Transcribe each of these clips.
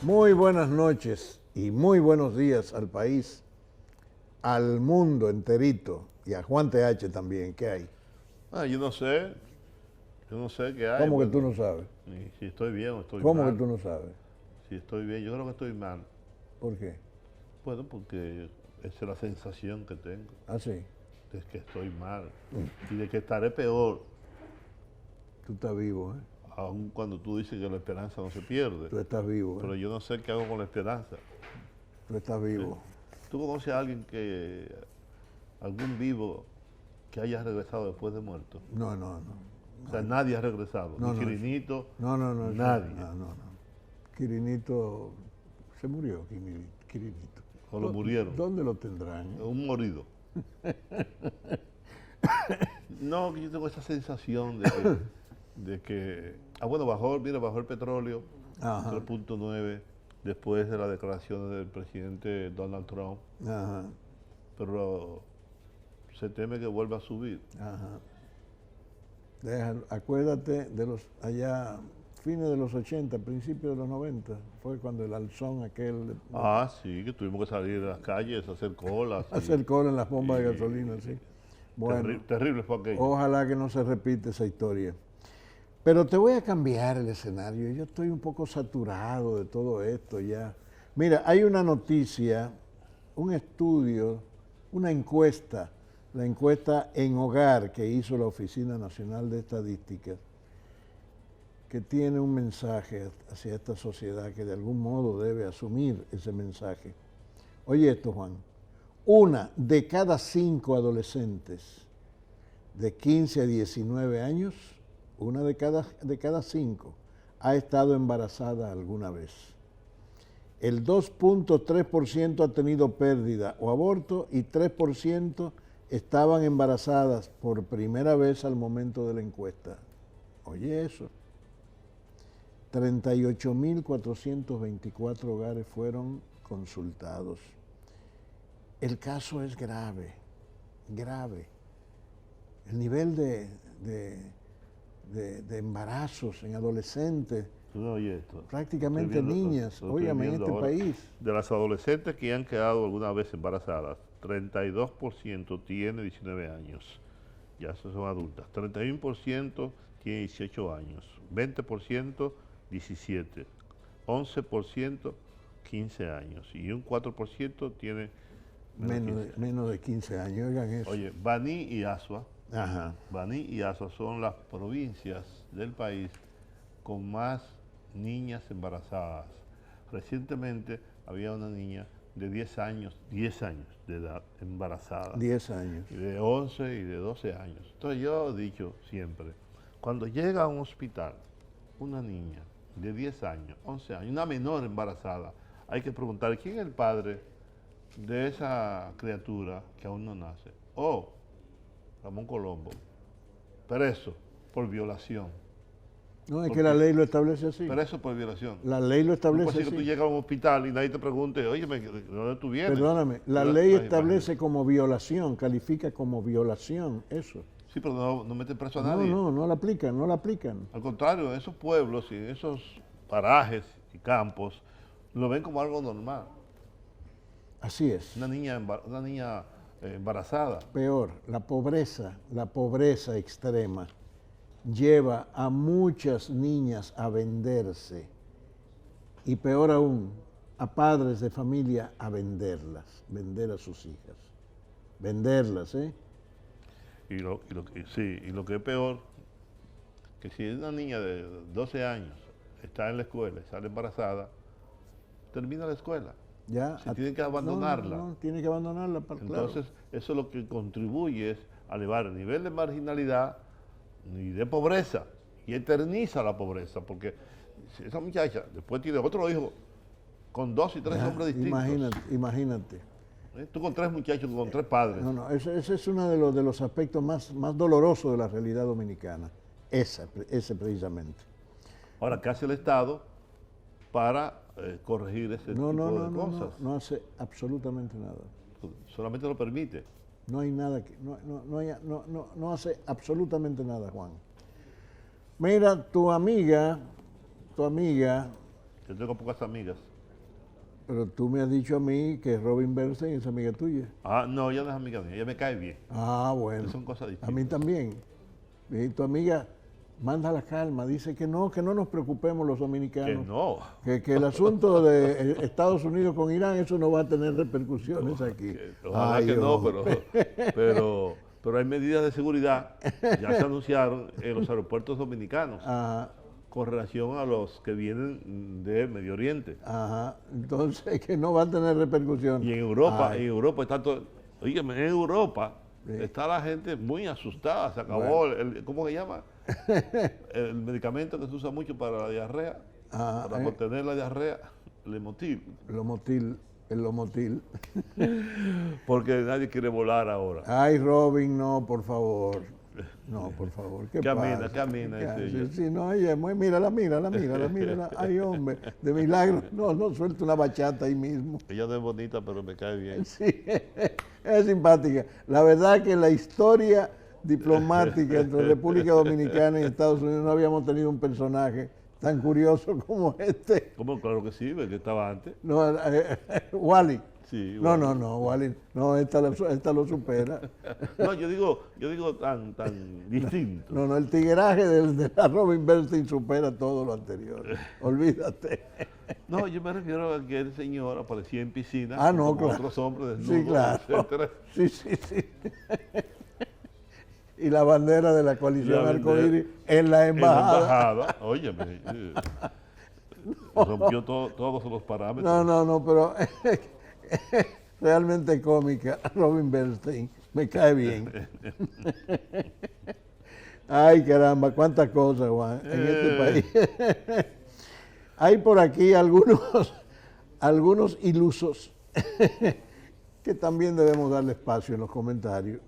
Muy buenas noches y muy buenos días al país, al mundo enterito y a Juan TH también. ¿Qué hay? Yo no sé qué hay. ¿Cómo que tú Bueno, no sabes? ni si estoy bien o estoy ¿Cómo que mal. tú no sabes? Si estoy bien, yo creo que estoy mal. ¿Por qué? Bueno, porque esa es la sensación que tengo, Ah, sí. de que estoy mal y de que estaré peor, Tú estás vivo, ¿eh? aun cuando tú dices que la esperanza no se pierde. Tú estás vivo, Pero ¿eh? yo no sé qué hago con la esperanza. Tú estás vivo. ¿Tú conoces a alguien algún vivo que haya regresado después de muerto? No, no, no. O sea, nadie ha regresado, No, ni no, Quirinito, no, no, no, nadie. no, no, no. Quirinito se murió, Quirinito. O lo murieron, ¿Dónde lo tendrán? un morido. No, que yo tengo esa sensación bueno, bajó el petróleo, Ajá, 3.9, después de las declaraciones del presidente Donald Trump, ajá, pero se teme que vuelva a subir. ajá. Acuérdate de los allá, fines de los 80, principios de los 90, fue cuando el alzón aquel Ah, sí, que tuvimos que salir a las calles, a hacer colas. hacer cola en las bombas de y gasolina, sí. Bueno, terrible fue aquello. ojalá que no se repita esa historia. Pero te voy a cambiar el escenario. Yo estoy un poco saturado de todo esto ya. Mira, hay una noticia, un estudio, una encuesta, la encuesta en hogar que hizo la Oficina Nacional de Estadísticas, que tiene un mensaje hacia esta sociedad que de algún modo debe asumir ese mensaje. Oye esto, Juan. 1 de cada 5 adolescentes de 15 a 19 años, una de cada 5 ha estado embarazada alguna vez. El 2.3% ha tenido pérdida o aborto y 3% estaban embarazadas por primera vez al momento de la encuesta. Oye eso. 38.424 hogares fueron consultados. El caso es grave, grave. El nivel de embarazos en adolescentes, Tú no oyes esto. prácticamente Estoy viendo- niñas, lo estoy óigame, en viendo este ahora. país. De las adolescentes que han quedado alguna vez embarazadas, 32% tiene 19 años. Ya esas son adultas. 31% tiene 18 años. 20% 17. 11% 15 años. Y un 4% tiene Menos de 15 años, oigan eso. Oye, Baní y Asua, Ajá. Baní y Asua son las provincias del país con más niñas embarazadas. Recientemente había una niña de 10 años de edad embarazada, 10 años. y de 11 y de 12 años. Entonces yo he dicho siempre, cuando llega a un hospital una niña de 10 años, 11 años, una menor embarazada, hay que preguntar quién es el padre de esa criatura que aún no nace. Ramón Colombo, preso por violación. No, es que la ley lo establece así. Preso por violación. La ley lo No establece puede ser que tú así. llegas a un hospital y nadie te pregunte, oye, ¿de dónde tú vienes? Perdóname, la Pero, ley no, establece imagínate. como violación, califica como violación eso. Sí, pero no meten preso a No, nadie. no la aplican, no la aplican. Al contrario, en esos pueblos y en esos parajes y campos lo ven como algo normal. Así es. Una niña embarazada. Peor, la pobreza extrema lleva a muchas niñas a venderse y peor aún, a padres de familia a venderlas, vender a sus hijas. Venderlas, ¿eh? Y lo que es peor, que si una niña de 12 años está en la escuela y sale embarazada, termina la escuela. Ya, Si tienen que abandonarla. No, tiene que abandonarla, Entonces, claro. eso lo que contribuye es a elevar el nivel de marginalidad y de pobreza, y eterniza la pobreza, porque si esa muchacha después tiene otro hijo con 2 y 3 Ya, hombres distintos. imagínate. Tú con 3 muchachos, con 3 padres. No, ese es uno de los aspectos más dolorosos de la realidad dominicana. Ese precisamente. Ahora, ¿qué hace el Estado para corregir ese tipo de cosas? No hace absolutamente nada. Solamente lo permite. No hay nada que, no hace absolutamente nada, Juan. Mira, tu amiga, Yo tengo pocas amigas. Pero tú me has dicho a mí que Robin Bernstein es amiga tuya. Ah, no, ella no es amiga mía, ella me cae bien. Ah, bueno. Son cosas A distintas. mí también. Y tu amiga manda la calma, dice que no nos preocupemos los Que dominicanos. no. Que el asunto de Estados Unidos con Irán, eso no va a tener repercusiones aquí. Ojalá Ay, que no, hombre. pero hay medidas de seguridad, ya se anunciaron en los aeropuertos dominicanos, Ajá, con relación a los que vienen de Medio Oriente. ajá. Entonces, que no va a tener repercusiones. Y Ay, En Europa está todo, oígame, en Europa Sí. está la gente muy asustada, se acabó, ¿cómo se llama? El medicamento que se usa mucho para la diarrea, Ajá, para contener la diarrea, Lemotil, el Lomotil. porque nadie quiere volar ahora. Ay, Robin, no, por favor. No, por favor. ¿Qué Camina, pasa? camina, ¿Qué dice hace? ella. Sí, no, ella, mírala. Ay, hombre, de milagro. No, suelta una bachata ahí mismo. Ella no es bonita, pero me cae bien. Sí, es simpática. La verdad que en la historia diplomática entre República Dominicana y Estados Unidos no habíamos tenido un personaje tan curioso como este. ¿Cómo? Claro que sí, el que estaba antes. No, Wally. Sí, No, bueno. Wally. No, esta lo supera. No, yo digo tan distinto. No, el tigueraje de la Robin Bernstein supera todo lo anterior. Olvídate. No, yo me refiero a que el señor aparecía en piscina Ah, no, con claro. otros hombres Sí, desnudos, claro. etcétera. Sí. Y la bandera de la coalición La arcoíris en la En la embajada. embajada, óyeme, rompió todos los parámetros. No, pero realmente cómica. Robin Bernstein, me cae bien. Ay, caramba, cuántas cosas, Juan, en este país. Hay por aquí algunos ilusos que también debemos darle espacio en los comentarios.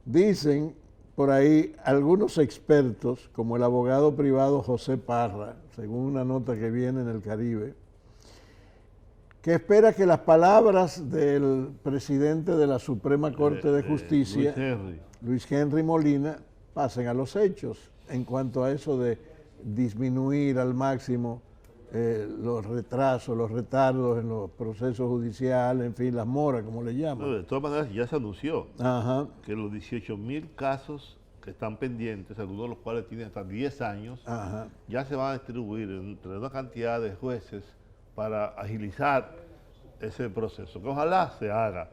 Dicen por ahí algunos expertos, como el abogado privado José Parra, según una nota que viene en el Caribe, que espera que las palabras del presidente de la Suprema Corte de Justicia, Luis Henry Molina, pasen a los hechos en cuanto a eso de disminuir al máximo los retrasos, los retardos en los procesos judiciales, en fin, las moras, como le No, llaman. de todas maneras, ya se anunció Ajá, que los 18.000 casos que están pendientes, algunos de los cuales tienen hasta 10 años, ajá. ya se van a distribuir entre una cantidad de jueces para agilizar ese proceso, que ojalá se haga,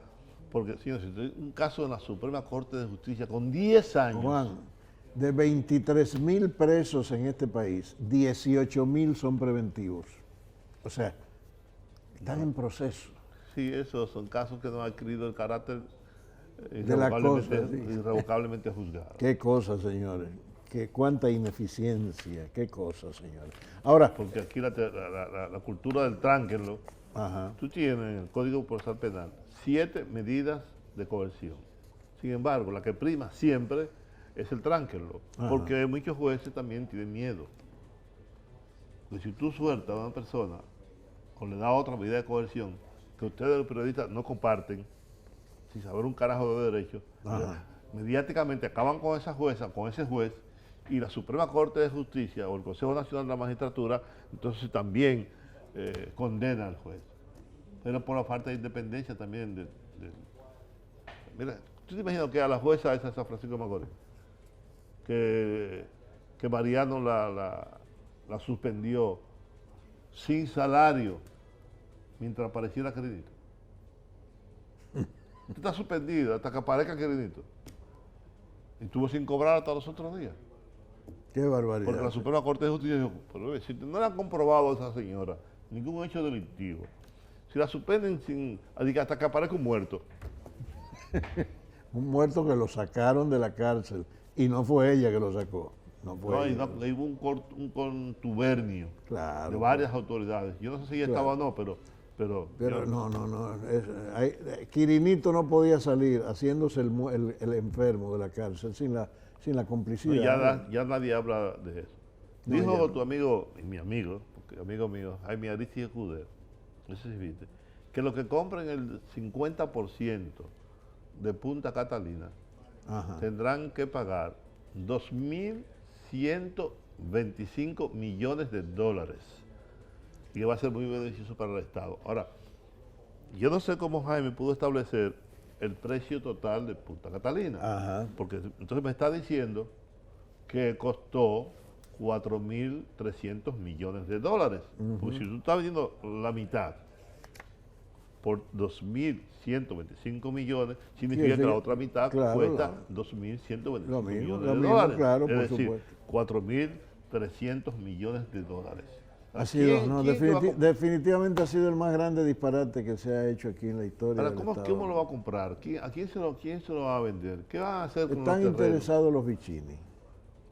porque si un caso en la Suprema Corte de Justicia con 10 años, Juan, de 23.000 presos en este país, 18.000 son preventivos. O sea, están en proceso. sí, esos son casos que no han adquirido el carácter De la cosa, sí. irrevocablemente juzgado. Qué cosa, señores. Cuánta ineficiencia. Qué cosa, señores. Ahora, Porque aquí la cultura del tránquenlo, ajá, tú tienes en el Código Procesal Penal 7 medidas de coerción. Sin embargo, la que prima siempre es el tránquenlo, Ajá. porque muchos jueces también tienen miedo. Porque si tú sueltas a una persona o le das otra medida de coerción que ustedes los periodistas no comparten, sin saber un carajo de derecho, Ajá. mediáticamente acaban con esa jueza, con ese juez, y la Suprema Corte de Justicia o el Consejo Nacional de la Magistratura, entonces también condena al juez. Pero por la falta de independencia también. Mira, ¿tú te imaginas que a la jueza esa San Francisco de Macorís, que Mariano la suspendió sin salario mientras apareciera Querinito? Está suspendida hasta que aparezca Querinito. Y estuvo sin cobrar hasta los otros días. qué barbaridad. Porque la Suprema Corte de Justicia dijo, pero si no le han comprobado a esa señora ningún hecho delictivo, si la suspenden hasta que aparezca un muerto. Un muerto que lo sacaron de la cárcel y no fue ella que lo sacó. No fue No, ella. y hubo un contubernio Claro. de varias autoridades. Yo no sé si ella estaba o no, pero Pero yo- no. Quirinito no podía salir haciéndose el enfermo de la cárcel sin la no, complicidad. ya nadie habla de eso. No, Dijo ya tu amigo, y mi amigo, porque amigo mío, Jaime Aristides Cuder, no sé si viste, que los que compren el 50% de Punta Catalina Ajá. tendrán que pagar 2.125 millones de dólares. y que va a ser muy beneficioso para el Estado. Ahora, yo no sé cómo Jaime pudo establecer el precio total de Punta Catalina, Ajá. porque entonces me está diciendo que costó 4.300 millones de dólares. Pues si tú estás vendiendo la mitad por 2.125 millones, significa que la otra mitad claro, cuesta 2.125 lo mismo, millones lo de mismo, dólares. claro, es por decir, supuesto. 4.300 millones de dólares. Ha sido, no, ¿Quién lo va a comp- definitivamente ha sido el más grande disparate que se ha hecho aquí en la historia Ahora, del ¿cómo Estado. lo va a comprar? ¿A quién se lo va a vender? ¿Qué van a hacer con los Están terrenos? interesados los Vicini.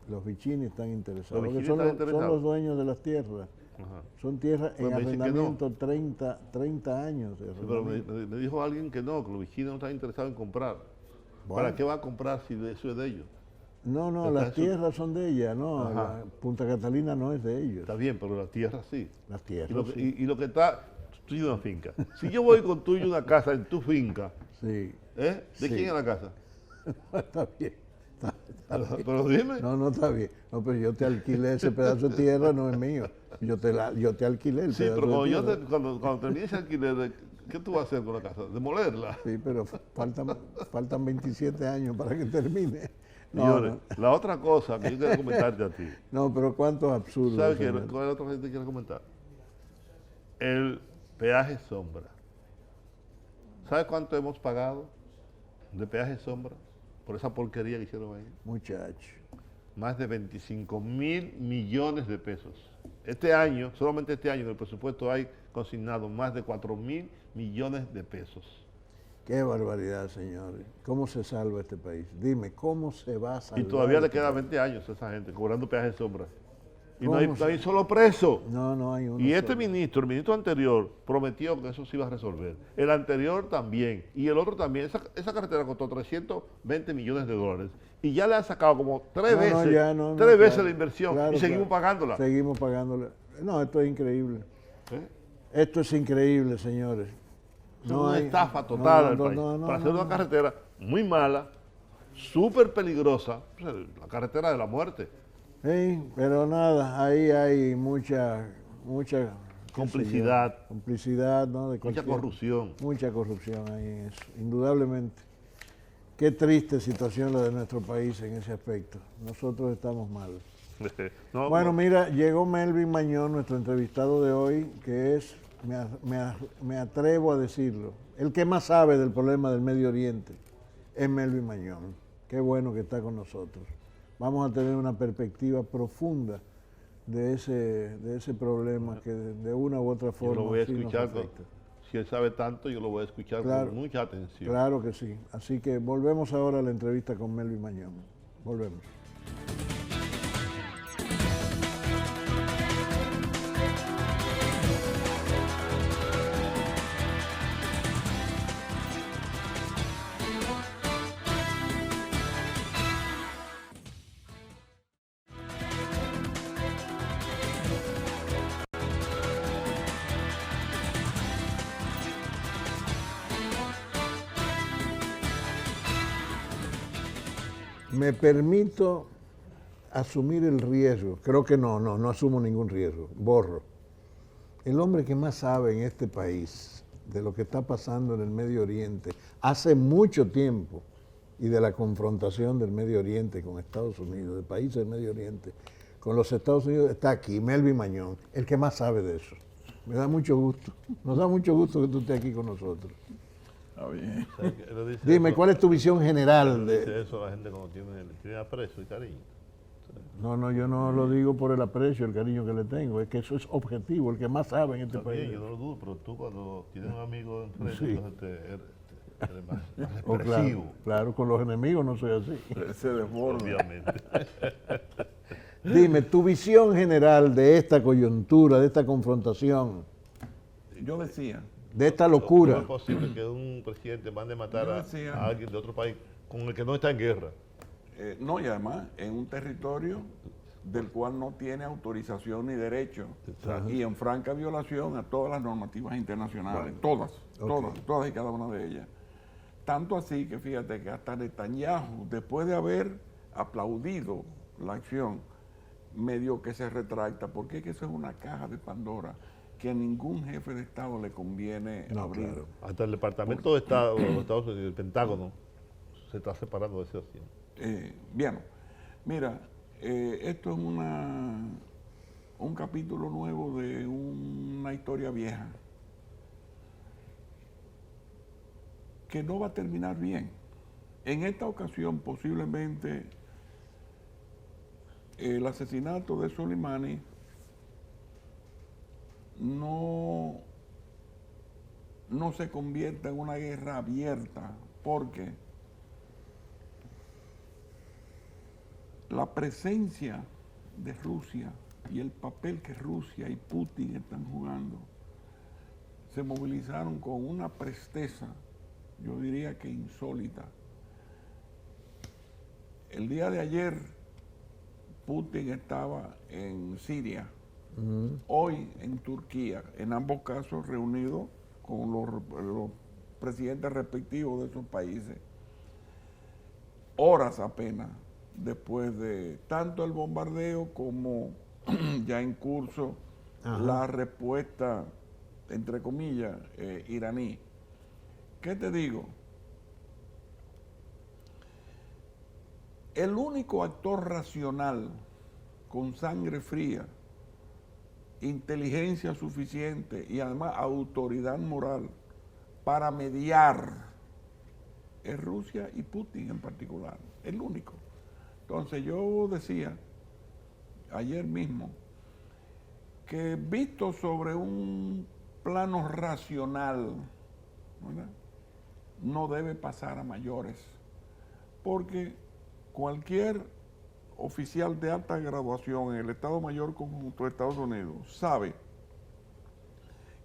Los Vicini están interesados. Los Porque Vicini son, están son interesados. los dueños de las tierras. Ajá. Son tierras Pues en me dicen que no. arrendamiento 30 años de Sí, pero arrendamiento. me dijo alguien que no, que los vecinos no están interesados en comprar. Bueno. ¿Para qué va a comprar si eso es de ellos? No, Está las en su- tierras son de ella, no. Ajá. Punta Catalina no es de ellos. Está bien, pero la tierra sí. Las tierras, Y lo que, sí. y lo que está, tú tienes una finca. Si yo voy y construyo una casa en tu finca, Sí. ¿de Sí. quién es la casa? Está bien. Está bien. Pero dime. No, está bien. No, pero yo te alquilé ese pedazo de tierra, no es mío. Yo te alquilé el Sí, pedazo pero de cuando, tierra. cuando termine ese alquiler, ¿qué tú vas a hacer con la casa? ¿Demolerla? Sí, pero faltan 27 años para que termine. No, Señores, no. la otra cosa que yo quiero comentarte a ti. No, pero cuántos absurdos. ¿Sabes señor. cuál es la otra cosa que quiero comentar? El peaje sombra. ¿Sabes cuánto hemos pagado de peaje sombra por esa porquería que hicieron ahí? Muchacho. Más de 25.000 millones de pesos. Este año, solamente este año, en el presupuesto hay consignado más de 4.000 millones de pesos. Qué barbaridad, señores. ¿Cómo se salva este país? Dime, ¿cómo se va a salvar? Y todavía le este queda país? 20 años a esa gente cobrando peaje sombra. Y no ¿Cómo hay solo preso. No hay uno Y este solo. ministro, el ministro anterior, prometió que eso se iba a resolver. El anterior también. Y el otro también. Esa carretera costó 320 millones de dólares. Y ya le han sacado como tres veces claro, la inversión. claro, y seguimos claro. pagándola. Seguimos pagándola. No, esto es increíble. ¿Eh? Esto es increíble, señores. Es una estafa total al país. Para hacer una carretera muy mala, súper peligrosa, pues, la carretera de la muerte. Sí, pero nada, ahí hay mucha qué sé Complicidad. yo, complicidad, ¿no? De Mucha cualquier- corrupción. Mucha corrupción ahí en eso, indudablemente. Qué triste situación la de nuestro país en ese aspecto. Nosotros estamos mal. No, Bueno, no, mira, llegó Melvin Mañón, nuestro entrevistado de hoy, que es, me atrevo a decirlo, el que más sabe del problema del Medio Oriente es Melvin Mañón. Qué bueno que está con nosotros. Vamos a tener una perspectiva profunda de ese problema que de una u otra yo forma lo voy a sí nos escuchar. afecta. Si él sabe tanto, yo lo voy a escuchar Claro. con mucha atención. Claro que sí. Así que volvemos ahora a la entrevista con Melvin Mañón. Volvemos. Me permito asumir el riesgo. Creo que no asumo ningún riesgo. Borro. El hombre que más sabe en este país de lo que está pasando en el Medio Oriente hace mucho tiempo y de la confrontación del Medio Oriente con Estados Unidos, de países del Medio Oriente, con los Estados Unidos, está aquí, Melvin Mañón, el que más sabe de eso. Me da mucho gusto. Nos da mucho gusto que tú estés aquí con nosotros. Está bien. ¿Sabes qué? Él dice Dime, eso- ¿cuál es tu visión general él dice de...? eso a la gente cuando tiene aprecio y cariño. No, yo no lo digo por el aprecio, el cariño que le tengo, es que eso es objetivo, el que más sabe en este Está bien, país. yo no lo dudo, pero tú cuando tienes un amigo enfrente, Sí. entonces eres más Oh, expresivo, claro, con los enemigos no soy así. Se desborda. obviamente. Dime, tu visión general de esta coyuntura, de esta confrontación, Yo decía, de esta ¿Cómo locura. es posible que un presidente mande matar Yo a decía- alguien de otro país con el que no está en guerra? no, y además en un territorio del cual no tiene autorización ni derecho Exacto. y en franca violación a todas las normativas internacionales, todas y cada una de ellas. Tanto así que fíjate que hasta Netanyahu, después de haber aplaudido la acción, medio que se retracta, porque es que eso es una caja de Pandora. que a ningún jefe de Estado le conviene abrir. Claro. Hasta el Departamento de Estado de los Estados Unidos, el Pentágono, se está separando de ese asunto. Bien, mira, esto es un capítulo nuevo de una historia vieja que no va a terminar bien. En esta ocasión, posiblemente, el asesinato de Soleimani no se convierta en una guerra abierta, porque la presencia de Rusia y el papel que Rusia y Putin están jugando se movilizaron con una presteza, yo diría que insólita. El día de ayer Putin estaba en Siria, hoy en Turquía, en ambos casos reunidos con los presidentes respectivos de esos países, horas apenas después de tanto el bombardeo como ya en curso la respuesta, entre comillas, iraní. ¿Qué te digo? El único actor racional, con sangre fría, inteligencia suficiente y además autoridad moral para mediar es Rusia y Putin en particular, el único. Entonces yo decía ayer mismo que visto sobre un plano racional, ¿verdad?, no debe pasar a mayores, porque cualquier oficial de alta graduación en el Estado Mayor Conjunto de Estados Unidos sabe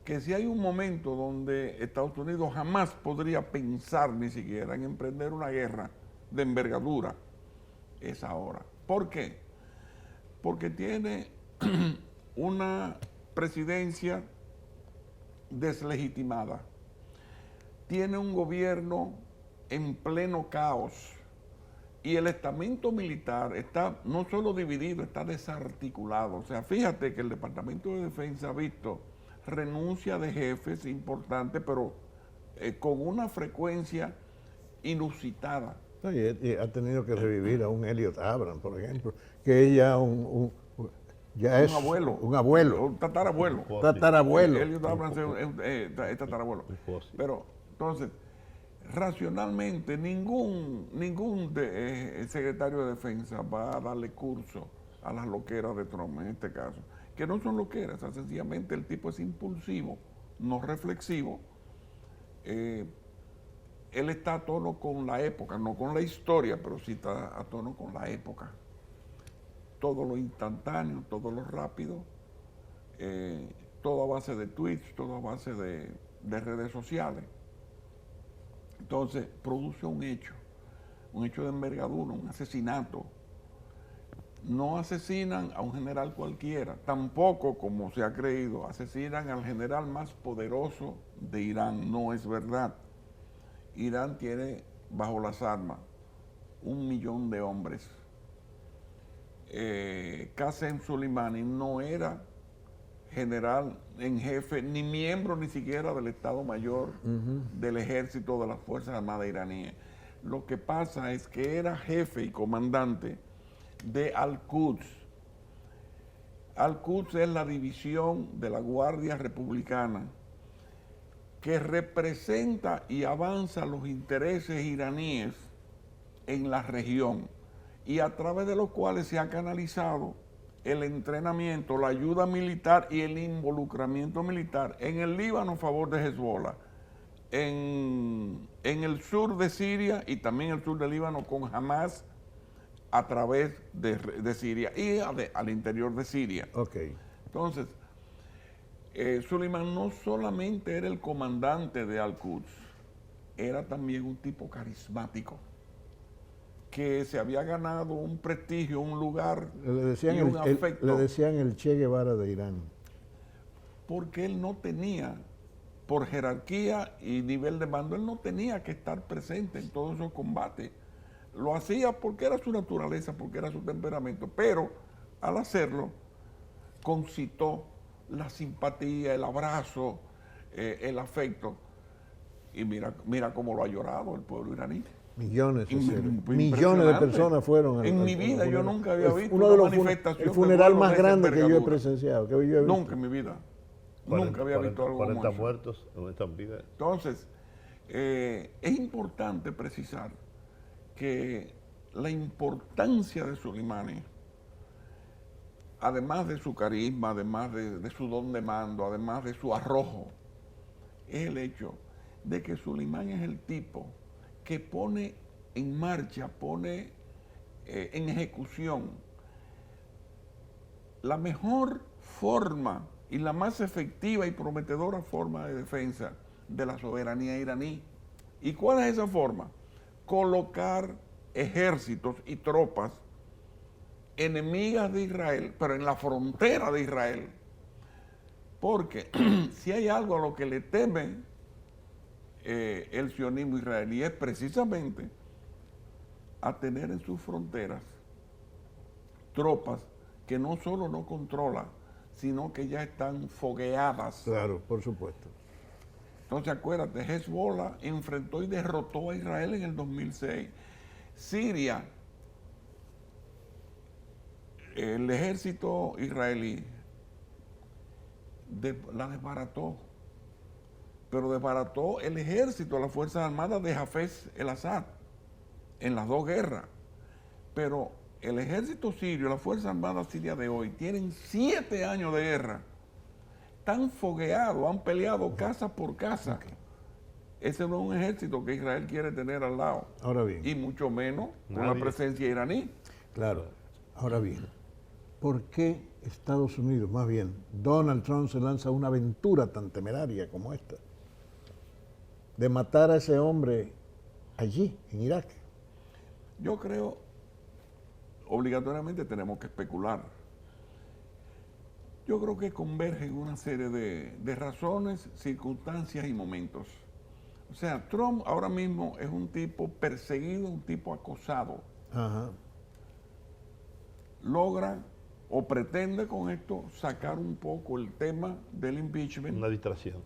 que si hay un momento donde Estados Unidos jamás podría pensar ni siquiera en emprender una guerra de envergadura, es ahora. ¿Por qué? Porque tiene una presidencia deslegitimada, tiene un gobierno en pleno caos y el estamento militar está no solo dividido, está desarticulado. O sea, fíjate que el Departamento de Defensa ha visto renuncia de jefes importantes, pero con una frecuencia inusitada. Y ha tenido que revivir a un Elliot Abrams, por ejemplo, que es ya ya es abuelo. Un abuelo. Un tatarabuelo. Tatarabuelo. Elliot Abrams es tatarabuelo. Pero, entonces, racionalmente, ningún secretario de Defensa va a darle curso a las loqueras de Trump en este caso, que no son loqueras, sencillamente el tipo es impulsivo, no reflexivo. Él está a tono con la época, no con la historia, pero sí está a tono con la época. Todo lo instantáneo, todo lo rápido, todo a base de tweets, todo a base de redes sociales. Entonces produce un hecho de envergadura, un asesinato. No asesinan a un general cualquiera, tampoco, como se ha creído, asesinan al general más poderoso de Irán. No es verdad. Irán tiene bajo las armas 1 millón de hombres. Qasem Soleimani no era general en jefe, ni miembro ni siquiera del Estado Mayor del Ejército de las Fuerzas Armadas iraníes. Lo que pasa es que era jefe y comandante de Al-Quds. Al-Quds es la división de la Guardia Republicana que representa y avanza los intereses iraníes en la región y a través de los cuales se ha canalizado el entrenamiento, la ayuda militar y el involucramiento militar en el Líbano a favor de Hezbollah, en el sur de Siria y también el sur del Líbano con Hamas a través de Siria y al interior de Siria. Okay. Entonces, Soleimani no solamente era el comandante de Al-Quds, era también un tipo carismático, que se había ganado un prestigio, un lugar y un afecto. Le decían el Che Guevara de Irán. Porque él no tenía, por jerarquía y nivel de mando, él no tenía que estar presente en todos esos combates. Lo hacía porque era su naturaleza, porque era su temperamento, pero al hacerlo concitó la simpatía, el abrazo, el afecto. Y mira cómo lo ha llorado el pueblo iraní. Millones, millones de Impresionante. personas fueron. En mi vida yo nunca había visto uno de una los manifestación. el funeral de más grande que yo he envergadura. presenciado. Que yo he visto. Nunca en mi vida. Nunca había visto algo 40 como eso. muertos en esta vida. Entonces, es importante precisar que la importancia de Soleimani, además de su carisma, además de su don de mando, además de su arrojo, es el hecho de que Soleimani es el tipo que pone en marcha, pone en ejecución la mejor forma y la más efectiva y prometedora forma de defensa de la soberanía iraní. ¿Y cuál es esa forma? Colocar ejércitos y tropas enemigas de Israel, pero en la frontera de Israel. Porque si hay algo a lo que le teme el sionismo israelí es precisamente a tener en sus fronteras tropas que no solo no controla, sino que ya están fogueadas. Claro, por supuesto. Entonces acuérdate, Hezbollah enfrentó y derrotó a Israel en el 2006. Siria, el ejército israelí la desbarató, pero desbarató el ejército, las Fuerzas Armadas de Hafez el-Assad en las dos guerras. Pero el ejército sirio, las Fuerzas Armadas sirias de hoy, tienen 7 años de guerra. Están fogueados, han peleado casa por casa. Okay. Ese no es un ejército que Israel quiere tener al lado. Ahora bien. Y mucho menos con la presencia iraní. Claro. Ahora bien, ¿por qué Estados Unidos, más bien, Donald Trump se lanza una aventura tan temeraria como esta? De matar a ese hombre allí, en Irak. Yo creo, obligatoriamente tenemos que especular. Yo creo que convergen una serie de razones, circunstancias y momentos. O sea, Trump ahora mismo es un tipo perseguido, un tipo acosado. Ajá. Logra o pretende con esto sacar un poco el tema del impeachment. Una distracción.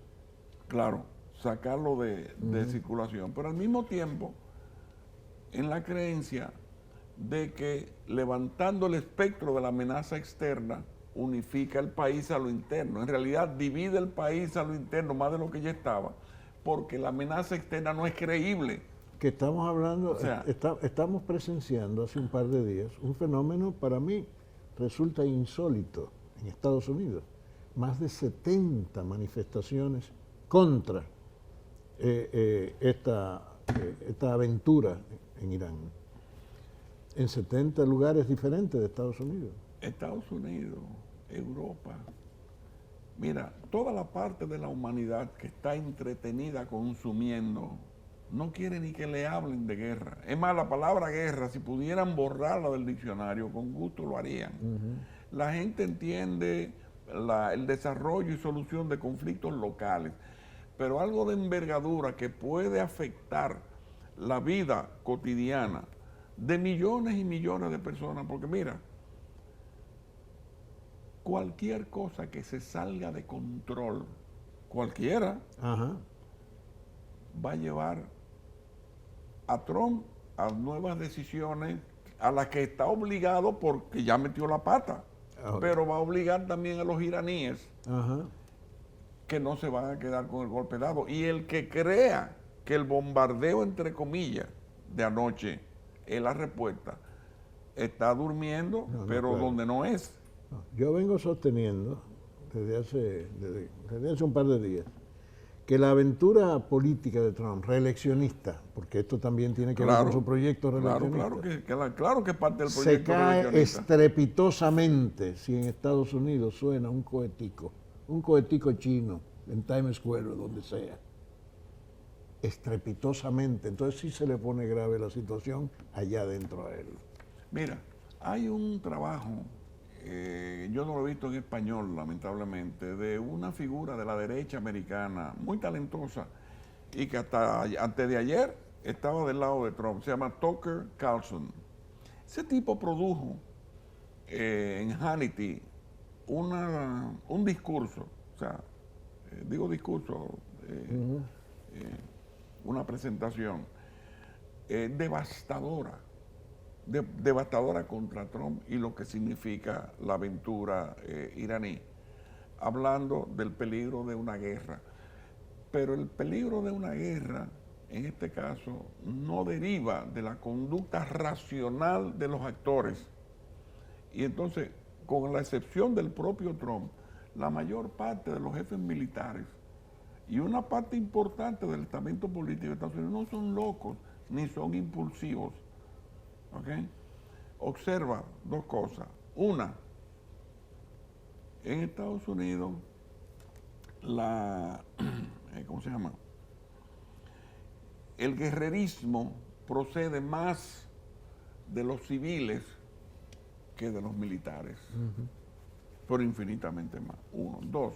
Claro, sacarlo de circulación. Pero al mismo tiempo, en la creencia de que levantando el espectro de la amenaza externa, unifica el país a lo interno. En realidad divide el país a lo interno más de lo que ya estaba, porque la amenaza externa no es creíble. Que estamos hablando, O sea, estamos presenciando hace un par de días un fenómeno para mí resulta insólito en Estados Unidos. Más de 70 manifestaciones contra esta aventura en Irán. En 70 lugares diferentes de Estados Unidos. Estados Unidos, Europa. Mira, toda la parte de la humanidad que está entretenida consumiendo no quiere ni que le hablen de guerra. Es más, la palabra guerra, si pudieran borrarla del diccionario, con gusto lo harían. La gente entiende el desarrollo y solución de conflictos locales, pero algo de envergadura que puede afectar la vida cotidiana de millones y millones de personas, porque mira, cualquier cosa que se salga de control, cualquiera, va a llevar a Trump a nuevas decisiones a las que está obligado porque ya metió la pata, pero va a obligar también a los iraníes que no se van a quedar con el golpe dado. Y el que crea que el bombardeo, entre comillas, de anoche es la respuesta, está durmiendo, pero claro, donde no es. Yo vengo sosteniendo desde hace un par de días que la aventura política de Trump, reeleccionista, porque esto también tiene que ver con su proyecto reeleccionista, claro que parte del proyecto se cae estrepitosamente si en Estados Unidos suena un cohetico chino en Times Square o donde sea. Estrepitosamente. Entonces sí se le pone grave la situación allá dentro a él. Mira, hay un trabajo, yo no lo he visto en español lamentablemente, de una figura de la derecha americana muy talentosa y que hasta antes de ayer estaba del lado de Trump. Se llama Tucker Carlson. Ese tipo produjo en Hannity un discurso, o sea, digo discurso, una presentación devastadora, devastadora contra Trump y lo que significa la aventura iraní, hablando del peligro de una guerra. Pero el peligro de una guerra, en este caso, no deriva de la conducta racional de los actores. Y entonces, con la excepción del propio Trump, la mayor parte de los jefes militares y una parte importante del estamento político de Estados Unidos no son locos ni son impulsivos. ¿Ok? Observa dos cosas. Una, en Estados Unidos, ¿cómo se llama? El guerrerismo procede más de los civiles que de los militares, pero infinitamente más. Uno. Dos,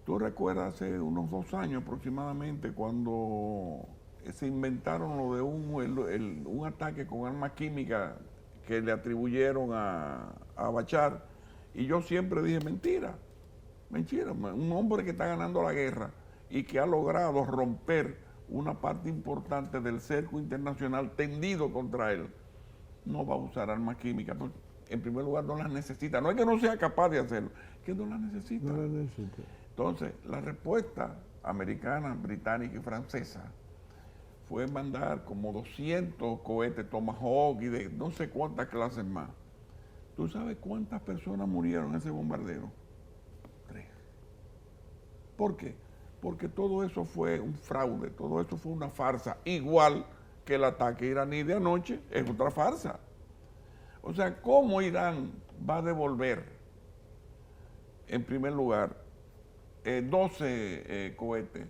tú recuerdas hace unos 2 años aproximadamente cuando se inventaron lo de un ataque con armas químicas que le atribuyeron a Bashar, y yo siempre dije mentira, un hombre que está ganando la guerra y que ha logrado romper una parte importante del cerco internacional tendido contra él, no va a usar armas químicas, porque en primer lugar no las necesita, no es que no sea capaz de hacerlo, es que no las necesita. No las necesita. Entonces, la respuesta americana, británica y francesa fue mandar como 200 cohetes Tomahawk y de no sé cuántas clases más. ¿Tú sabes cuántas personas murieron en ese bombardeo? 3. ¿Por qué? Porque todo eso fue un fraude, todo eso fue una farsa, igual que el ataque iraní de anoche es otra farsa. O sea, ¿cómo Irán va a devolver, en primer lugar, 12 cohetes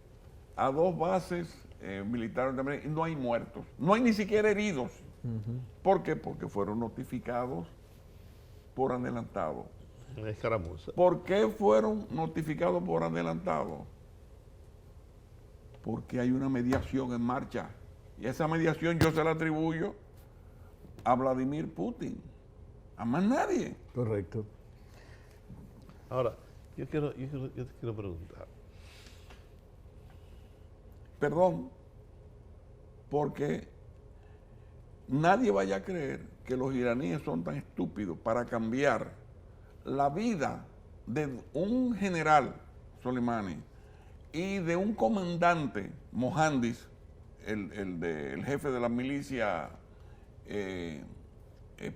a 2 bases militares de América y no hay muertos, no hay ni siquiera heridos? ¿Por qué? Porque fueron notificados por adelantado. Una escaramuza. ¿Por qué fueron notificados por adelantado? Porque hay una mediación en marcha. Y esa mediación yo se la atribuyo a Vladimir Putin, a más nadie. Correcto. Ahora, yo te quiero preguntar. Perdón, porque nadie vaya a creer que los iraníes son tan estúpidos para cambiar la vida de un general, Soleimani, y de un comandante, Mohandis, el jefe de las milicias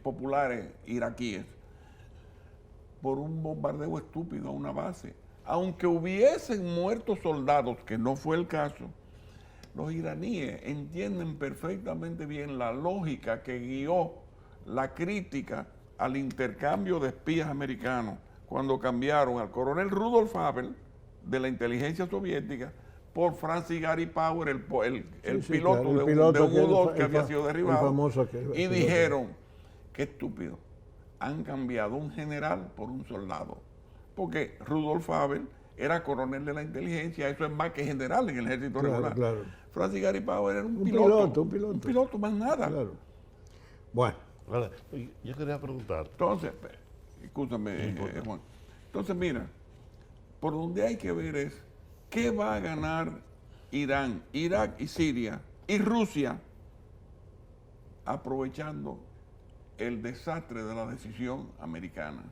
populares iraquíes, por un bombardeo estúpido a una base. Aunque hubiesen muerto soldados, que no fue el caso, los iraníes entienden perfectamente bien la lógica que guió la crítica al intercambio de espías americanos cuando cambiaron al coronel Rudolf Abel de la inteligencia soviética por Francis Gary Powell, el piloto claro, de un U-2 que había sido derribado. Y dijeron, qué estúpido, han cambiado un general por un soldado. Porque Rudolf Abel era coronel de la inteligencia, eso es más que general en el ejército regular. Claro. Francis Gary Powell era un piloto. Un piloto, más nada. Claro. Bueno. Ahora, yo quería preguntar. Entonces, escúchame, Juan. Entonces, mira, por donde hay que ver es qué va a ganar Irán, Irak y Siria y Rusia aprovechando el desastre de la decisión americana.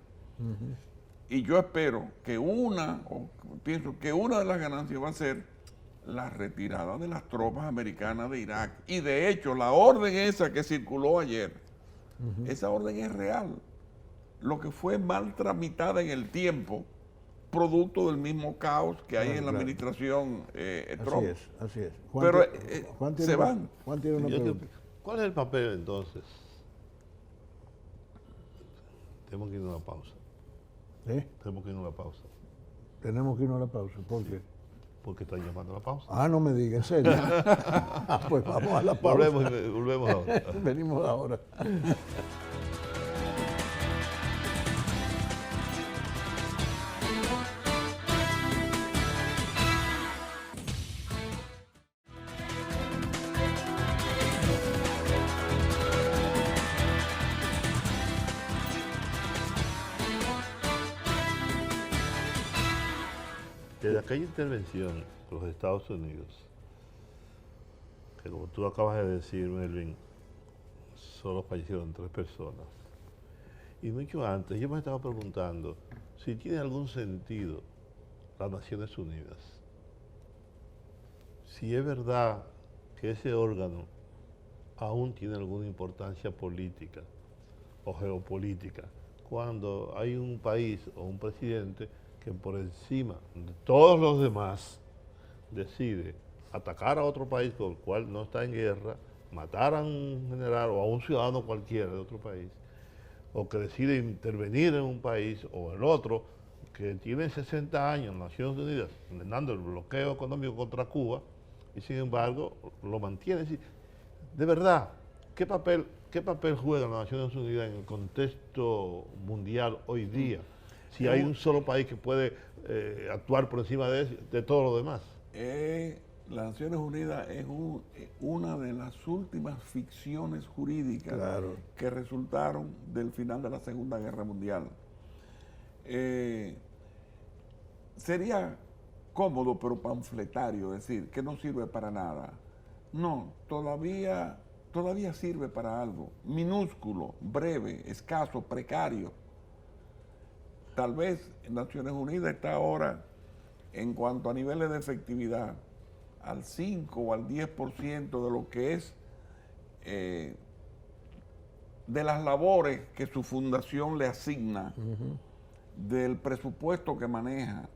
Y yo espero que pienso que una de las ganancias va a ser la retirada de las tropas americanas de Irak. Y de hecho, la orden esa que circuló ayer, esa orden es real. Lo que fue mal tramitada en el tiempo, producto del mismo caos que hay en la administración Trump. Así es. Pero se van. Juan tiene una pregunta. ¿Cuál es el papel entonces? Tenemos que ir a una pausa. Tenemos que ir a una pausa. Tenemos que ir a una pausa. ¿Por qué? Porque están llamando a la pausa. Ah, no me digas, en serio. Pues vamos a la pausa. Volvemos ahora. Venimos ahora. aquella intervención de los Estados Unidos, que como tú acabas de decir, Melvin, solo fallecieron 3 personas. Y mucho antes, yo me estaba preguntando si tiene algún sentido las Naciones Unidas. Si es verdad que ese órgano aún tiene alguna importancia política o geopolítica, cuando hay un país o un presidente que por encima de todos los demás decide atacar a otro país con el cual no está en guerra, matar a un general o a un ciudadano cualquiera de otro país, o que decide intervenir en un país o el otro, que tiene 60 años en Naciones Unidas, ordenando el bloqueo económico contra Cuba, y sin embargo lo mantiene. De verdad, ¿qué papel juegan las Naciones Unidas en el contexto mundial hoy día? Si hay un solo país que puede actuar por encima de todo lo demás. Las Naciones Unidas es una de las últimas ficciones jurídicas que resultaron del final de la Segunda Guerra Mundial. Sería cómodo pero panfletario decir que no sirve para nada. No, todavía sirve para algo minúsculo, breve, escaso, precario. Tal vez Naciones Unidas está ahora, en cuanto a niveles de efectividad, al 5 o al 10% de lo que es de las labores que su fundación le asigna, del presupuesto que maneja,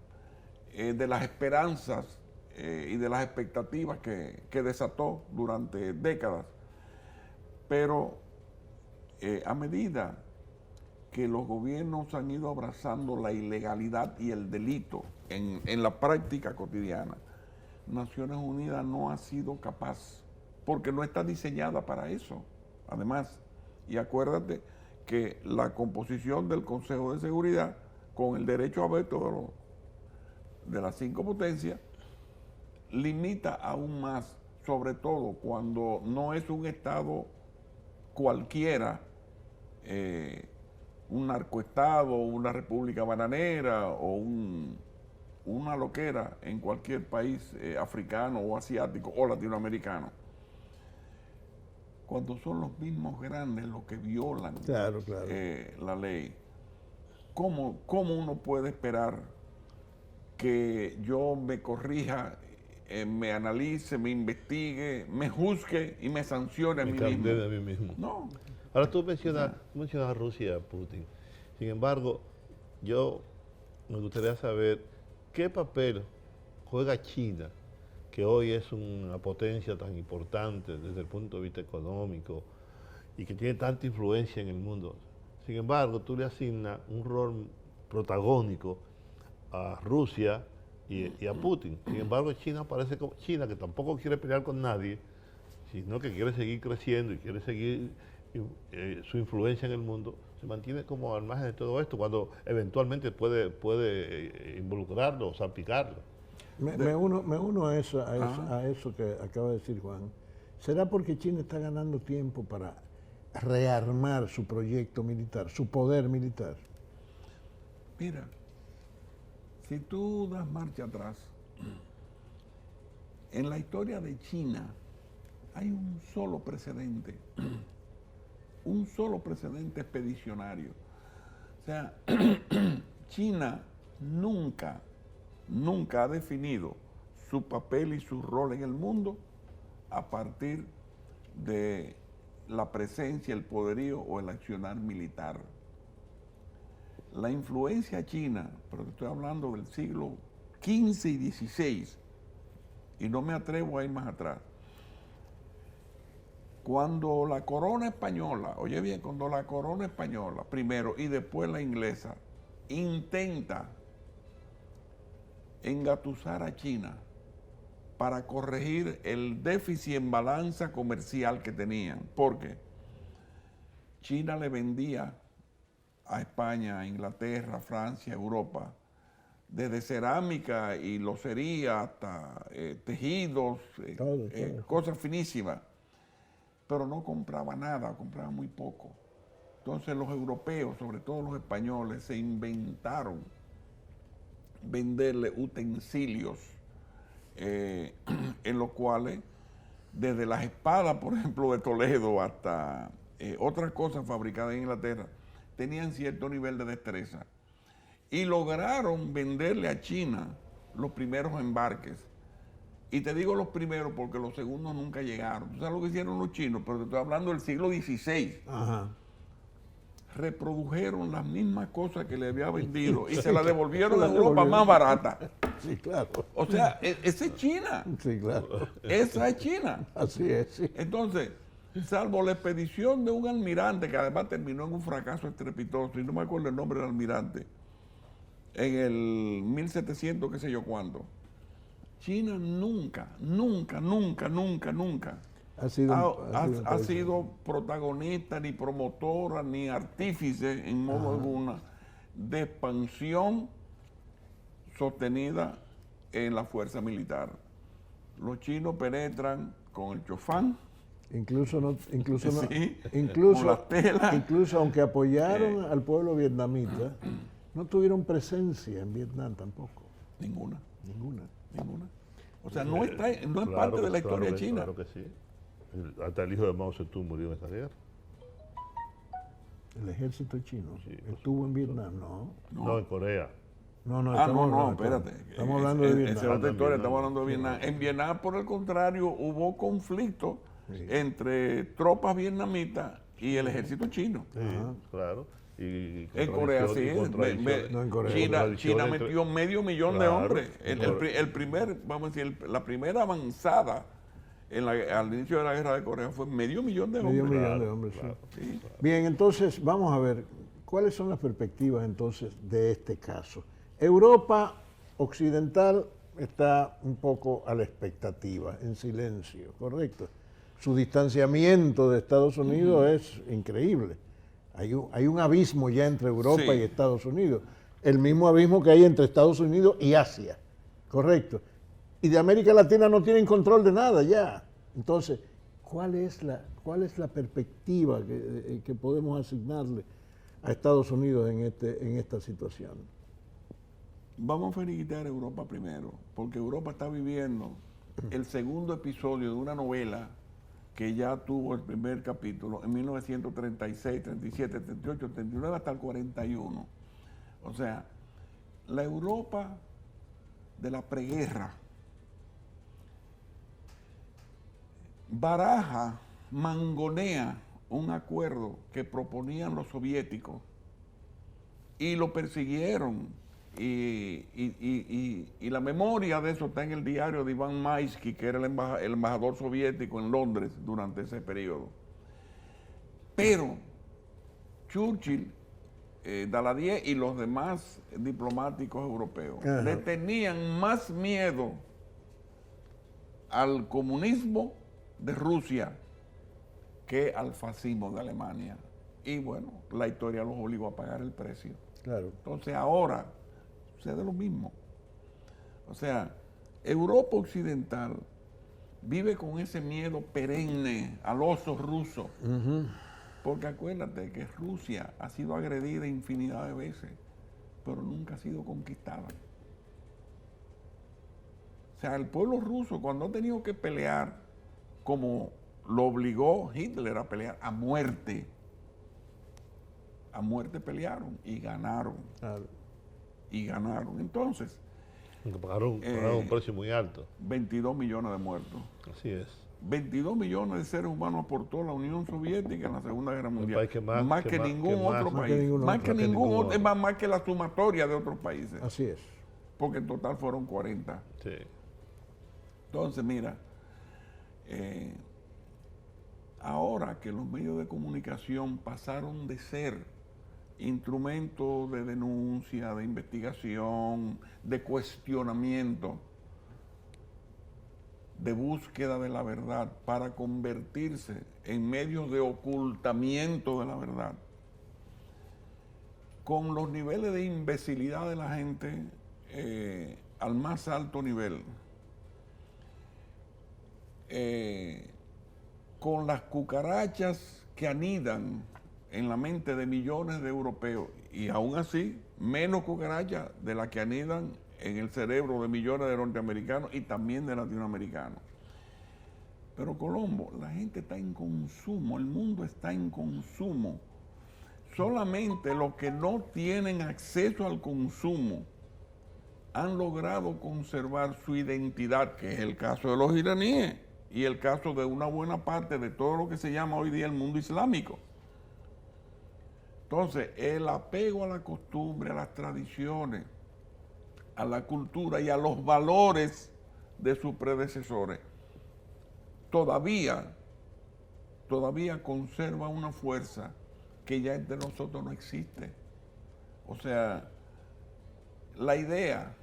de las esperanzas y de las expectativas que desató durante décadas. Pero a medida que los gobiernos han ido abrazando la ilegalidad y el delito en la práctica cotidiana, Naciones Unidas no ha sido capaz, porque no está diseñada para eso, además. Y acuérdate que la composición del Consejo de Seguridad, con el derecho a veto de las 5 potencias, limita aún más, sobre todo cuando no es un Estado cualquiera, un narcoestado, una república bananera o una loquera en cualquier país africano o asiático o latinoamericano. Cuando son los mismos grandes los que violan la ley, ¿cómo uno puede esperar que yo me corrija, me analice, me investigue, me juzgue y me sancione a mí mismo? No. Ahora tú mencionas a Rusia, a Putin. Sin embargo, yo me gustaría saber qué papel juega China, que hoy es una potencia tan importante desde el punto de vista económico y que tiene tanta influencia en el mundo. Sin embargo, tú le asignas un rol protagónico a Rusia y a Putin. Sin embargo, China parece como China, que tampoco quiere pelear con nadie, sino que quiere seguir creciendo y quiere seguir su influencia en el mundo, se mantiene como al margen de todo esto, cuando eventualmente puede involucrarlo o salpicarlo. Me uno a eso que acaba de decir Juan. ¿Será porque China está ganando tiempo para rearmar su proyecto militar, su poder militar? Mira, si tú das marcha atrás, en la historia de China hay un solo precedente expedicionario. O sea, China nunca ha definido su papel y su rol en el mundo a partir de la presencia, el poderío o el accionar militar. La influencia china, pero estoy hablando del siglo XV y XVI, y no me atrevo a ir más atrás. Cuando la corona española, oye bien, cuando la corona española, primero y después la inglesa, intenta engatusar a China para corregir el déficit en balanza comercial que tenían, porque China le vendía a España, a Inglaterra, a Francia, a Europa, desde cerámica y locería hasta tejidos, cosas finísimas, pero no compraba nada, compraba muy poco. Entonces los europeos, sobre todo los españoles, se inventaron venderle utensilios en los cuales, desde las espadas, por ejemplo, de Toledo, hasta otras cosas fabricadas en Inglaterra, tenían cierto nivel de destreza. Y lograron venderle a China los primeros embarques. Y te digo los primeros porque los segundos nunca llegaron. ¿Tú sabes lo que hicieron los chinos? Pero te estoy hablando del siglo XVI. Ajá. Reprodujeron las mismas cosas que le había vendido y se las devolvieron a Europa más barata. Sí, claro. O sea, esa es China. Sí, claro. Esa es China. Así es, sí. Entonces, salvo la expedición de un almirante que además terminó en un fracaso estrepitoso, y no me acuerdo el nombre del almirante, en el 1700, qué sé yo cuándo, China nunca Ha sido protagonista, ni promotora, ni artífice en modo alguna de expansión sostenida en la fuerza militar. Los chinos penetran con el chofán. Incluso con las telas. Incluso aunque apoyaron al pueblo vietnamita, no tuvieron presencia en Vietnam tampoco. Ninguna. Ninguna. O sea, no es parte de la historia china. Claro que sí. Hasta el hijo de Mao Zedong murió en esa guerra. El ejército chino Sí, estuvo en Vietnam, no. No, en Corea. Espérate. Estamos hablando de Vietnam. Esa es otra historia, Vietnam. estamos hablando de Vietnam. En Vietnam, por el contrario, hubo conflicto entre tropas vietnamitas y el ejército chino. Sí, claro. Y En Corea sí. No, en Corea. China metió 500,000 de Claro, hombres. claro. La primera avanzada al inicio de la guerra de Corea fue 500,000 de hombres. 500,000 de hombres, claro. sí. Bien, entonces vamos a ver, ¿cuáles son las perspectivas entonces de este caso? Europa occidental está un poco a la expectativa, en silencio, ¿correcto? Su distanciamiento de Estados Unidos es increíble. Hay un abismo ya entre Europa y Estados Unidos. El mismo abismo que hay entre Estados Unidos y Asia, ¿correcto? Y de América Latina no tienen control de nada ya. Entonces, ¿cuál es la perspectiva que podemos asignarle a Estados Unidos en esta situación? Vamos a felicitar a Europa primero, porque Europa está viviendo el segundo episodio de una novela que ya tuvo el primer capítulo en 1936, 37, 38, 39 hasta el 41. O sea, la Europa de la preguerra baraja, mangonea un acuerdo que proponían los soviéticos y lo persiguieron. Y la memoria de eso está en el diario de Iván Maisky, que era el embajador soviético en Londres durante ese periodo. Pero Churchill, Daladier y los demás diplomáticos europeos le tenían más miedo al comunismo de Rusia que al fascismo de Alemania. Y bueno, la historia los obligó a pagar el precio. Claro. Entonces ahora sucede lo mismo. O sea, Europa occidental vive con ese miedo perenne al oso ruso. Porque acuérdate que Rusia ha sido agredida infinidad de veces, pero nunca ha sido conquistada. O sea, el pueblo ruso, cuando ha tenido que pelear, como lo obligó Hitler a pelear, a muerte pelearon y ganaron. Claro. Y ganaron. Entonces, Pagaron un precio muy alto. 22 millones de muertos. Así es. 22 millones de seres humanos aportó la Unión Soviética en la Segunda Guerra Mundial. país que más que ningún otro país. Más que ningún otro. Es más que la sumatoria de otros países. Así es. Porque en total fueron 40. Sí. Entonces, mira, ahora que los medios de comunicación pasaron de ser instrumentos de denuncia, de investigación, de cuestionamiento, de búsqueda de la verdad, para convertirse en medios de ocultamiento de la verdad, con los niveles de imbecilidad de la gente al más alto nivel, con las cucarachas que anidan en la mente de millones de europeos, y aún así menos cucarachas de las que anidan en el cerebro de millones de norteamericanos y también de latinoamericanos. Pero Colombo, la gente está en consumo, el mundo está en consumo. Solamente los que no tienen acceso al consumo han logrado conservar su identidad, que es el caso de los iraníes y el caso de una buena parte de todo lo que se llama hoy día el mundo islámico. Entonces, el apego a la costumbre, a las tradiciones, a la cultura y a los valores de sus predecesores, todavía conserva una fuerza que ya entre nosotros no existe. O sea, la idea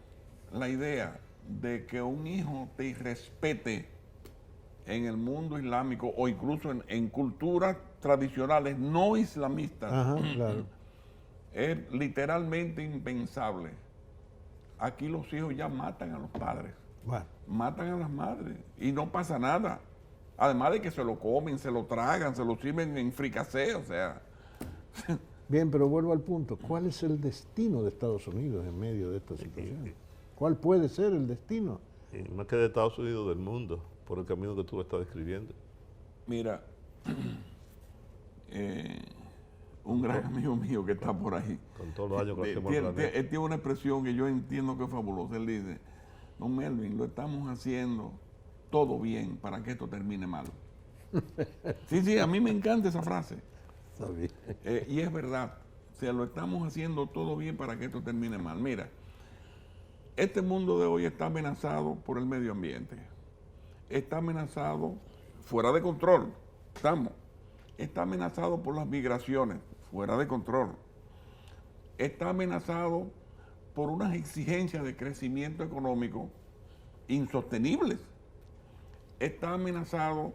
de que un hijo te irrespete en el mundo islámico o incluso en culturas tradicionales no islamistas, Ajá, claro. es literalmente impensable. Aquí los hijos ya matan a los padres, Bueno, matan a las madres y no pasa nada. Además de que se lo comen, se lo tragan, se lo sirven en fricasé, o sea. bien, pero vuelvo al punto. ¿Cuál es el destino de Estados Unidos en medio de esta situación? ¿Cuál puede ser el destino? Y más que de Estados Unidos, del mundo, por el camino que tú estás describiendo. Mira, un gran amigo mío que está por ahí, Con todos los años que hacemos el él planeta. tiene una expresión que yo entiendo que es fabulosa. Él dice, don Melvin, lo estamos haciendo todo bien para que esto termine mal. Sí, a mí me encanta esa frase. Está bien. Y es verdad, o sea, lo estamos haciendo todo bien para que esto termine mal. Mira, este mundo de hoy está amenazado por el medio ambiente. Está amenazado fuera de control. Está amenazado por las migraciones, fuera de control. Está amenazado por unas exigencias de crecimiento económico insostenibles. Está amenazado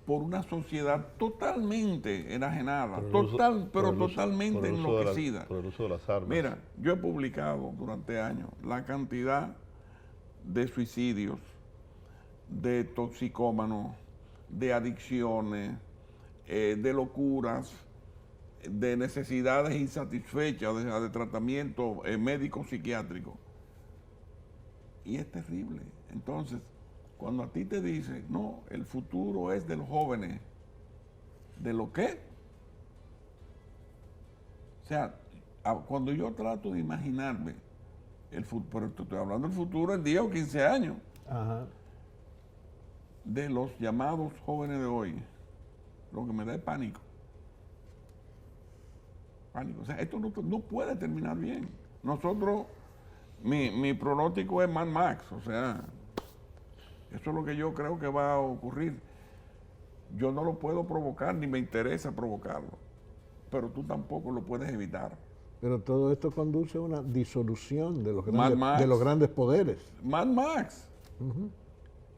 por una sociedad totalmente enajenada, totalmente enloquecida. Por el uso de las armas. Mira, yo he publicado durante años la cantidad de suicidios, de toxicómanos, de adicciones, de locuras, de necesidades insatisfechas de tratamiento médico psiquiátrico. Y es terrible. Entonces, cuando a ti te dicen, no, el futuro es de los jóvenes, ¿de lo qué? O sea, cuando yo trato de imaginarme el futuro, pero estoy hablando del futuro en 10 o 15 años, Ajá. de los llamados jóvenes de hoy, lo que me da es pánico. Pánico. O sea, esto no puede terminar bien. Nosotros, mi pronóstico es Mad Max, o sea, eso es lo que yo creo que va a ocurrir. Yo no lo puedo provocar, ni me interesa provocarlo, pero tú tampoco lo puedes evitar. Pero todo esto conduce a una disolución de los Mad Max. de los grandes poderes. Mad Max.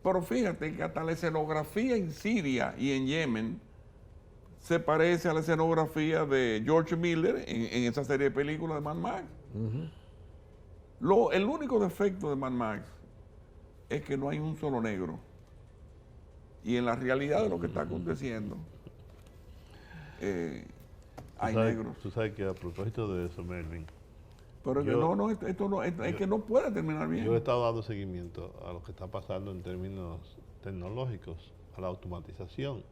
Pero fíjate que hasta la escenografía en Siria y en Yemen se parece a la escenografía de George Miller en esa serie de películas de Mad Max. El único defecto de Mad Max es que no hay un solo negro. Y en la realidad de lo que está aconteciendo, hay negros. Tú sabes que a propósito de eso, Melvin, Pero es que no puede terminar bien. yo he estado dando seguimiento a lo que está pasando en términos tecnológicos, a la automatización.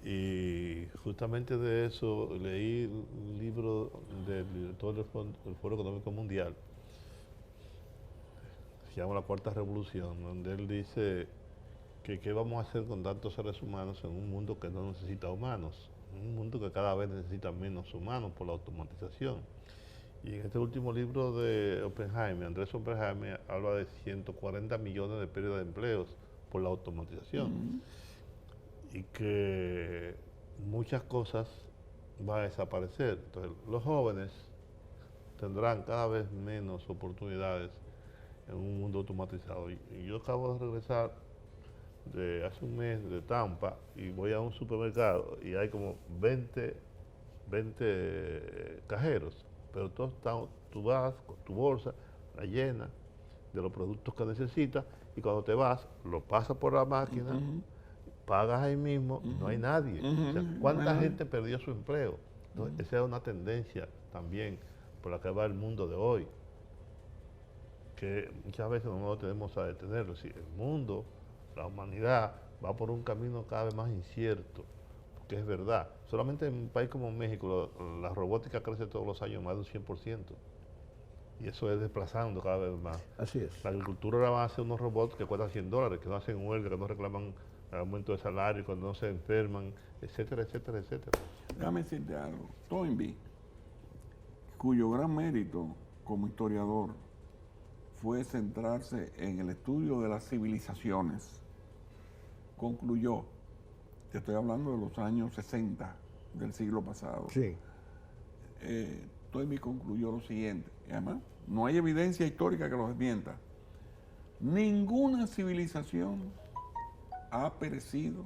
Y justamente de eso leí un libro del director del Foro Económico Mundial, se llama La Cuarta Revolución, donde él dice que qué vamos a hacer con tantos seres humanos en un mundo que no necesita humanos, un mundo que cada vez necesita menos humanos por la automatización. Y en este último libro de Oppenheimer, Andrés Oppenheimer habla de 140 millones de pérdidas de empleos por la automatización. Y que muchas cosas van a desaparecer. Entonces, los jóvenes tendrán cada vez menos oportunidades en un mundo automatizado. Y yo acabo de regresar de hace un mes de Tampa y voy a un supermercado y hay como 20 cajeros, pero tú vas con tu bolsa, la llena de los productos que necesitas y cuando te vas, lo pasas por la máquina, pagas ahí mismo, no hay nadie. O sea, ¿cuánta gente perdió su empleo? Entonces, esa es una tendencia también por la que va el mundo de hoy. que muchas veces no lo tenemos a detenerlo. Es decir, el mundo, la humanidad, va por un camino cada vez más incierto, porque es verdad. Solamente en un país como México, la robótica crece todos los años más de un 100%, y eso es desplazando cada vez más. Así es. La agricultura ahora va a hacer unos robots que cuestan $100, que no hacen huelga, que no reclaman aumento de salario, cuando no se enferman, etcétera, etcétera, etcétera. Déjame decirte algo. Toynbee, cuyo gran mérito como historiador fue centrarse en el estudio de las civilizaciones, concluyó, te estoy hablando de los años 60 del siglo pasado, Sí. Toynbee concluyó lo siguiente, y además no hay evidencia histórica que lo desmienta: ninguna civilización ha perecido,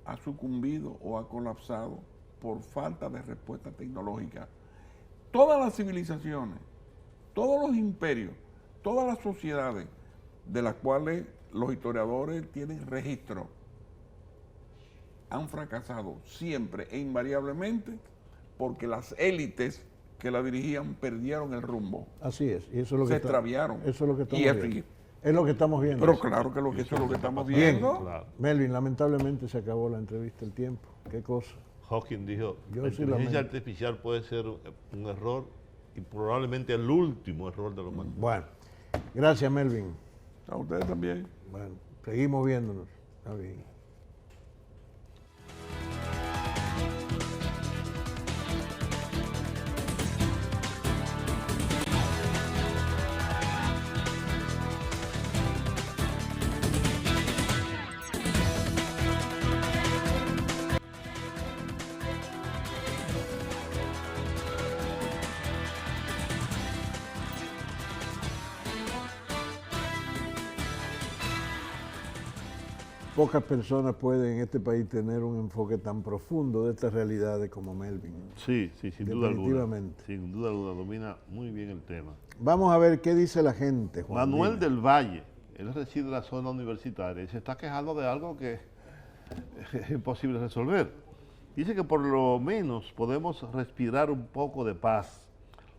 ha sucumbido o ha colapsado por falta de respuesta tecnológica. Todas las civilizaciones, todos los imperios, todas las sociedades de las cuales los historiadores tienen registro, han fracasado siempre e invariablemente porque las élites que la dirigían perdieron el rumbo. Así es. Y eso es lo que Se extraviaron. Eso es lo que estamos Y viendo. Es lo que estamos viendo. Pero claro que eso es lo que estamos Bien. viendo. Claro. Melvin, lamentablemente se acabó la entrevista, el tiempo. ¿Qué cosa? Hawking dijo, Yo la sí inteligencia lamento. artificial puede ser un error y probablemente el último error de la humanidad. Bueno, gracias, Melvin. A ustedes también. Bueno, seguimos viéndonos. Está bien. Pocas personas pueden en este país tener un enfoque tan profundo de estas realidades como Melvin. Sí, sí, sin duda alguna. Definitivamente. Sin duda alguna, domina muy bien el tema. Vamos a ver qué dice la gente, Juan. Manuel Dime. del Valle, él reside en la zona universitaria y se está quejando de algo que es imposible resolver. Dice que por lo menos podemos respirar un poco de paz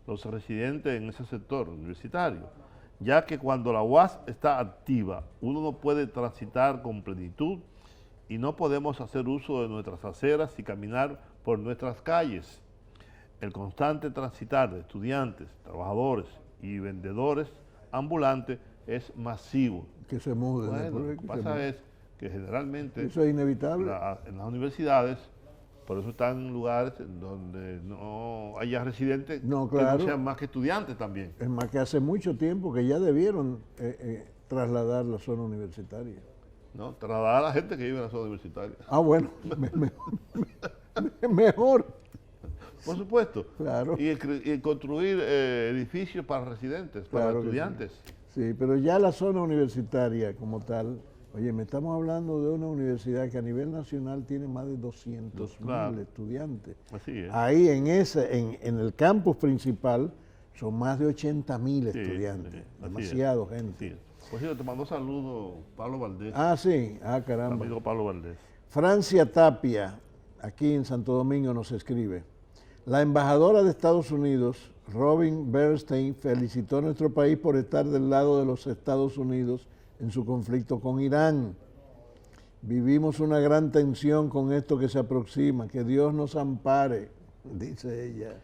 los residentes en ese sector universitario, ya que cuando la UAS está activa, uno no puede transitar con plenitud y no podemos hacer uso de nuestras aceras y caminar por nuestras calles. El constante transitar de estudiantes, trabajadores y vendedores ambulantes es masivo. Que se muden. Bueno, ¿no? lo que pasa es que generalmente Eso es inevitable. en las universidades, por eso están en lugares en donde no haya residentes No, que claro. no sean más que estudiantes también. Es más que hace mucho tiempo que ya debieron trasladar la zona universitaria. ¿No? Trasladar a la gente que vive en la zona universitaria. Ah, bueno, mejor. Por supuesto. Claro. Y construir edificios para residentes, para Claro que estudiantes. Sí, pero ya la zona universitaria como tal, oye, me estamos hablando de una universidad que a nivel nacional tiene más de 200.000 Claro. estudiantes. Así es. Ahí en el campus principal son más de 80.000 Sí, estudiantes, sí, así demasiado es, gente. así es. Por cierto, te mando saludos Pablo Valdés, Ah, sí, caramba. amigo Pablo Valdés. Francia Tapia, aquí en Santo Domingo, nos escribe: la embajadora de Estados Unidos, Robin Bernstein, felicitó a nuestro país por estar del lado de los Estados Unidos en su conflicto con Irán. Vivimos una gran tensión con esto que se aproxima. Que Dios nos ampare, dice ella.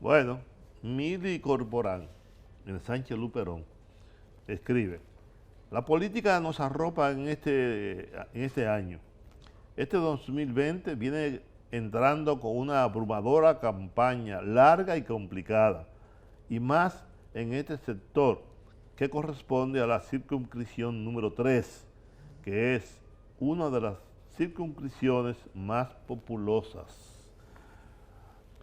Bueno, Mili Corporán, en Sánchez Luperón, escribe: la política nos arropa en este año. Este 2020 viene entrando con una abrumadora campaña, larga y complicada, y más en este sector que corresponde a la circunscripción número 3, que es una de las circunscripciones más populosas.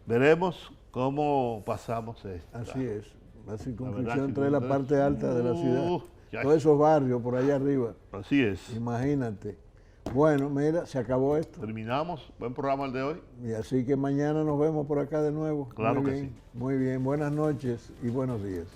Veremos cómo pasamos esto. Así es. La La circunscripción verdad, entre la parte alta de la ciudad. ya. Todos esos barrios por allá arriba. Así es. Imagínate. Bueno, mira, se acabó esto. Terminamos. Buen programa el de hoy. Y así que mañana nos vemos por acá de nuevo. Claro Muy que bien, sí. Muy bien. Buenas noches y buenos días.